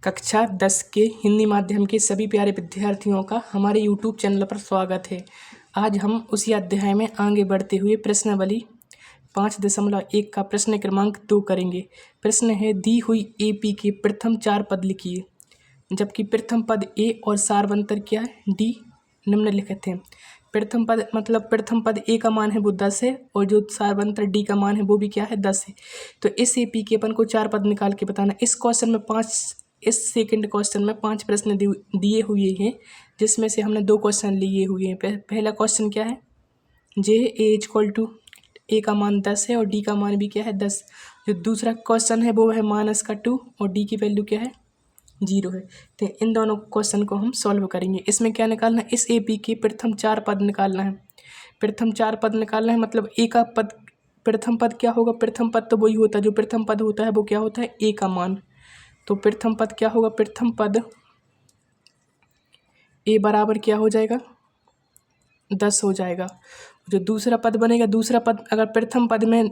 कक्षा 10 के हिंदी माध्यम के सभी प्यारे विद्यार्थियों का हमारे YouTube चैनल पर स्वागत है। आज हम उसी अध्याय में आगे बढ़ते हुए प्रश्नावली 5.1 का प्रश्न क्रमांक 2 करेंगे। प्रश्न है, दी हुई AP के प्रथम 4 पद लिखिए, जबकि प्रथम पद A और सार्वंतर क्या है D निम्नलिखित है। प्रथम पद मतलब प्रथम पद A का मान है वो 10 है और जो सार्वंतर D का मान है वो भी क्या है 10 है। तो इस AP के अपन को 4 पद निकाल के बताना। इस सेकंड क्वेश्चन में 5 प्रश्न दिए हुए हैं, जिसमें से हमने 2 क्वेश्चन लिए हुए हैं। पहला क्वेश्चन क्या है, जे A का मान 10 है और D का मान भी क्या है 10। जो दूसरा क्वेश्चन है वो है -2 और D की वैल्यू क्या है 0 है। तो इन दोनों क्वेश्चन को हम सॉल्व करेंगे। इसमें क्या निकालना है, इस AP के प्रथम 4 पद निकालना है। प्रथम 4 पद निकालना है मतलब A का पद प्रथम पद क्या होगा, प्रथम पद तो वही होता है जो प्रथम पद होता है वो क्या होता है A का मान। तो प्रथम पद क्या होगा, प्रथम पद A बराबर क्या हो जाएगा 10 हो जाएगा। जो दूसरा पद बनेगा, दूसरा पद अगर प्रथम पद में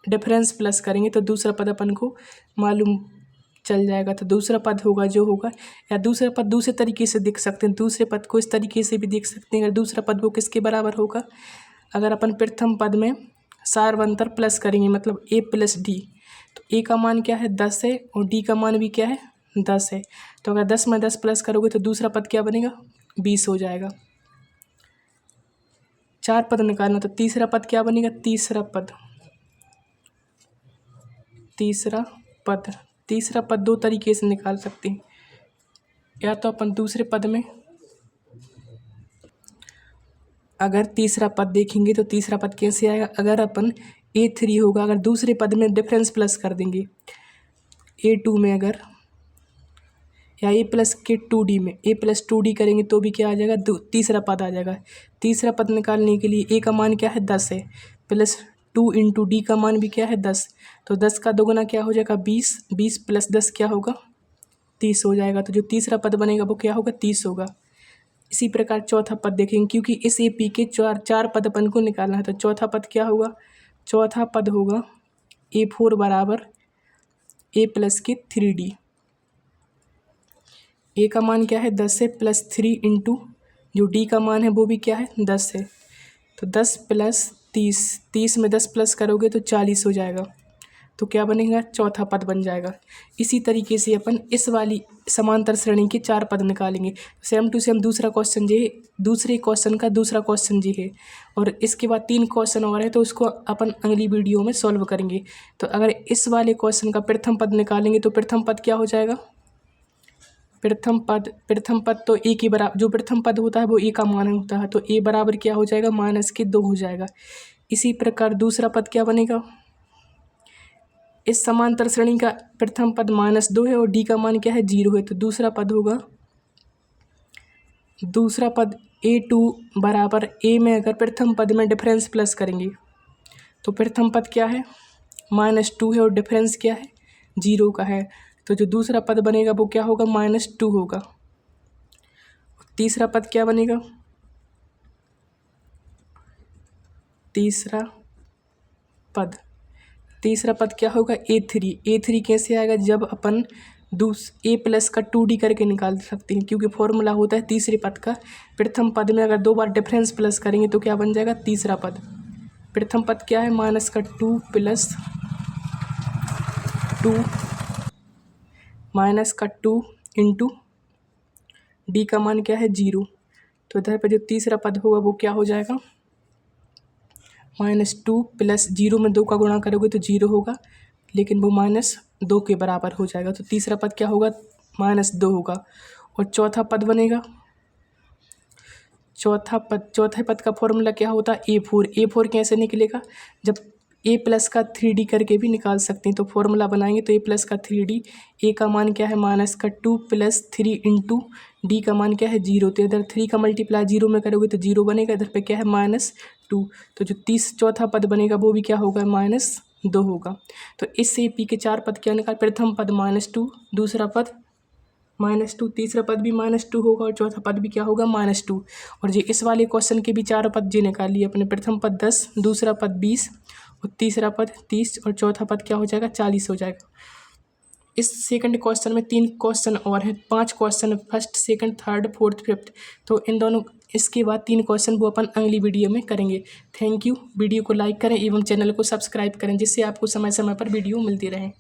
डिफरेंस प्लस करेंगे तो दूसरा पद अपन को मालूम चल जाएगा। तो दूसरा पद होगा जो होगा, या दूसरा पद दूसरे तरीके से देख सकते हैं। दूसरे पद को इस तरीके से भी देख सकते हैं। अगर दूसरा पद वो किसके बराबर होगा, अगर अपन प्रथम पद में सार्वंतर प्लस करेंगे मतलब A प्लस D, तो A का मान क्या है 10 है और D का मान भी क्या है 10 है। तो अगर 10 में 10 प्लस करोगे तो दूसरा पद क्या बनेगा 20 हो जाएगा। 4 पद निकालना, तो तीसरा पद क्या बनेगा, तीसरा पद 2 तरीके से निकाल सकते हैं। या तो अपन दूसरे पद में अगर तीसरा पद देखेंगे तो तीसरा पद कैसे आएगा, अगर अपन A3 होगा, अगर दूसरे पद में डिफरेंस प्लस कर देंगे A2 में, अगर या A प्लस के 2D में A प्लस 2D करेंगे तो भी क्या आ जाएगा, तीसरा पद आ जाएगा। तीसरा पद निकालने के लिए A का मान क्या है 10 है, प्लस 2 इंटू D का मान भी क्या है 10। तो 10 का दोगुना क्या हो जाएगा 20, 20 प्लस 10 क्या होगा 30 हो जाएगा। तो जो तीसरा पद बनेगा वो क्या होगा 30 होगा। इसी प्रकार चौथा पद देखेंगे, क्योंकि इस AP के 4 पद अपन को निकालना है। तो चौथा पद क्या होगा, चौथा पद होगा A4 बराबर A प्लस के 3D। A का मान क्या है 10 है, प्लस 3 इंटू जो D का मान है वो भी क्या है 10 है। तो 10 प्लस 30, 30 में 10 प्लस करोगे तो 40 हो जाएगा। तो क्या बनेगा, चौथा पद बन जाएगा। इसी तरीके से अपन इस वाली समांतर श्रेणी के 4 पद निकालेंगे। सेम टू सेम दूसरे क्वेश्चन का दूसरा क्वेश्चन जी है, और इसके बाद 3 क्वेश्चन और है तो उसको अपन अगली वीडियो में सॉल्व करेंगे। तो अगर इस वाले क्वेश्चन का प्रथम पद निकालेंगे तो प्रथम पद क्या हो जाएगा, प्रथम पद तो A के बराबर, जो प्रथम पद होता है वो A का मान होता है, तो A बराबर क्या हो जाएगा -2 हो जाएगा। इसी प्रकार दूसरा पद क्या बनेगा, इस समांतर श्रेणी का प्रथम पद -2 है और D का मान क्या है 0 है। तो दूसरा पद होगा, दूसरा पद A2 बराबर A में अगर प्रथम पद में डिफरेंस प्लस करेंगे तो प्रथम पद क्या है -2 है और डिफरेंस क्या है 0 का है। तो जो दूसरा पद बनेगा वो क्या होगा -2 होगा। तीसरा पद क्या बनेगा, तीसरा पद क्या होगा A3 कैसे आएगा, जब अपन A प्लस का 2D करके निकाल सकते हैं, क्योंकि फॉर्मूला होता है तीसरे पद का, प्रथम पद में अगर 2 बार डिफरेंस प्लस करेंगे तो क्या बन जाएगा तीसरा पद। प्रथम पद क्या है -2 प्लस 2 -2 इंटू D का मान क्या है 0। तो इधर पे जो तीसरा पद होगा वो क्या हो जाएगा -2 प्लस 0 में 2 का गुणा करोगे तो 0 होगा, लेकिन वो -2 के बराबर हो जाएगा। तो तीसरा पद क्या होगा -2 होगा। और चौथा पद बनेगा, चौथे पद का फॉर्मूला क्या होता है A4 कैसे निकलेगा, जब A प्लस का 3D करके भी निकाल सकते हैं। तो फॉर्मूला बनाएंगे तो A प्लस का 3D, A का मान क्या है -2 प्लस 3 इंटू D का मान क्या है 0। तो इधर 3 का मल्टीप्लाई 0 में करोगे तो 0 बनेगा, इधर पे क्या है -2। तो जो चौथा पद बनेगा वो भी क्या होगा -2 होगा। तो इस AP के 4 पद क्या निकाल, प्रथम पद -2, दूसरा पद -2, तीसरा पद भी -2 होगा और चौथा पद भी क्या होगा -2। और जी इस वाले क्वेश्चन के भी 4 पद जी निकाल लिए अपने, प्रथम पद 10, दूसरा पद 20 और तीसरा पद 30 और चौथा पद क्या हो जाएगा 40 हो जाएगा। इस सेकंड क्वेश्चन में 3 क्वेश्चन और हैं, 5 question, first second third fourth fifth. तो इन दोनों इसके बाद 3 क्वेश्चन वो अपन अगली वीडियो में करेंगे। Thank you. वीडियो को लाइक करें एवं चैनल को सब्सक्राइब करें जिससे आपको समय समय पर वीडियो मिलती रहे।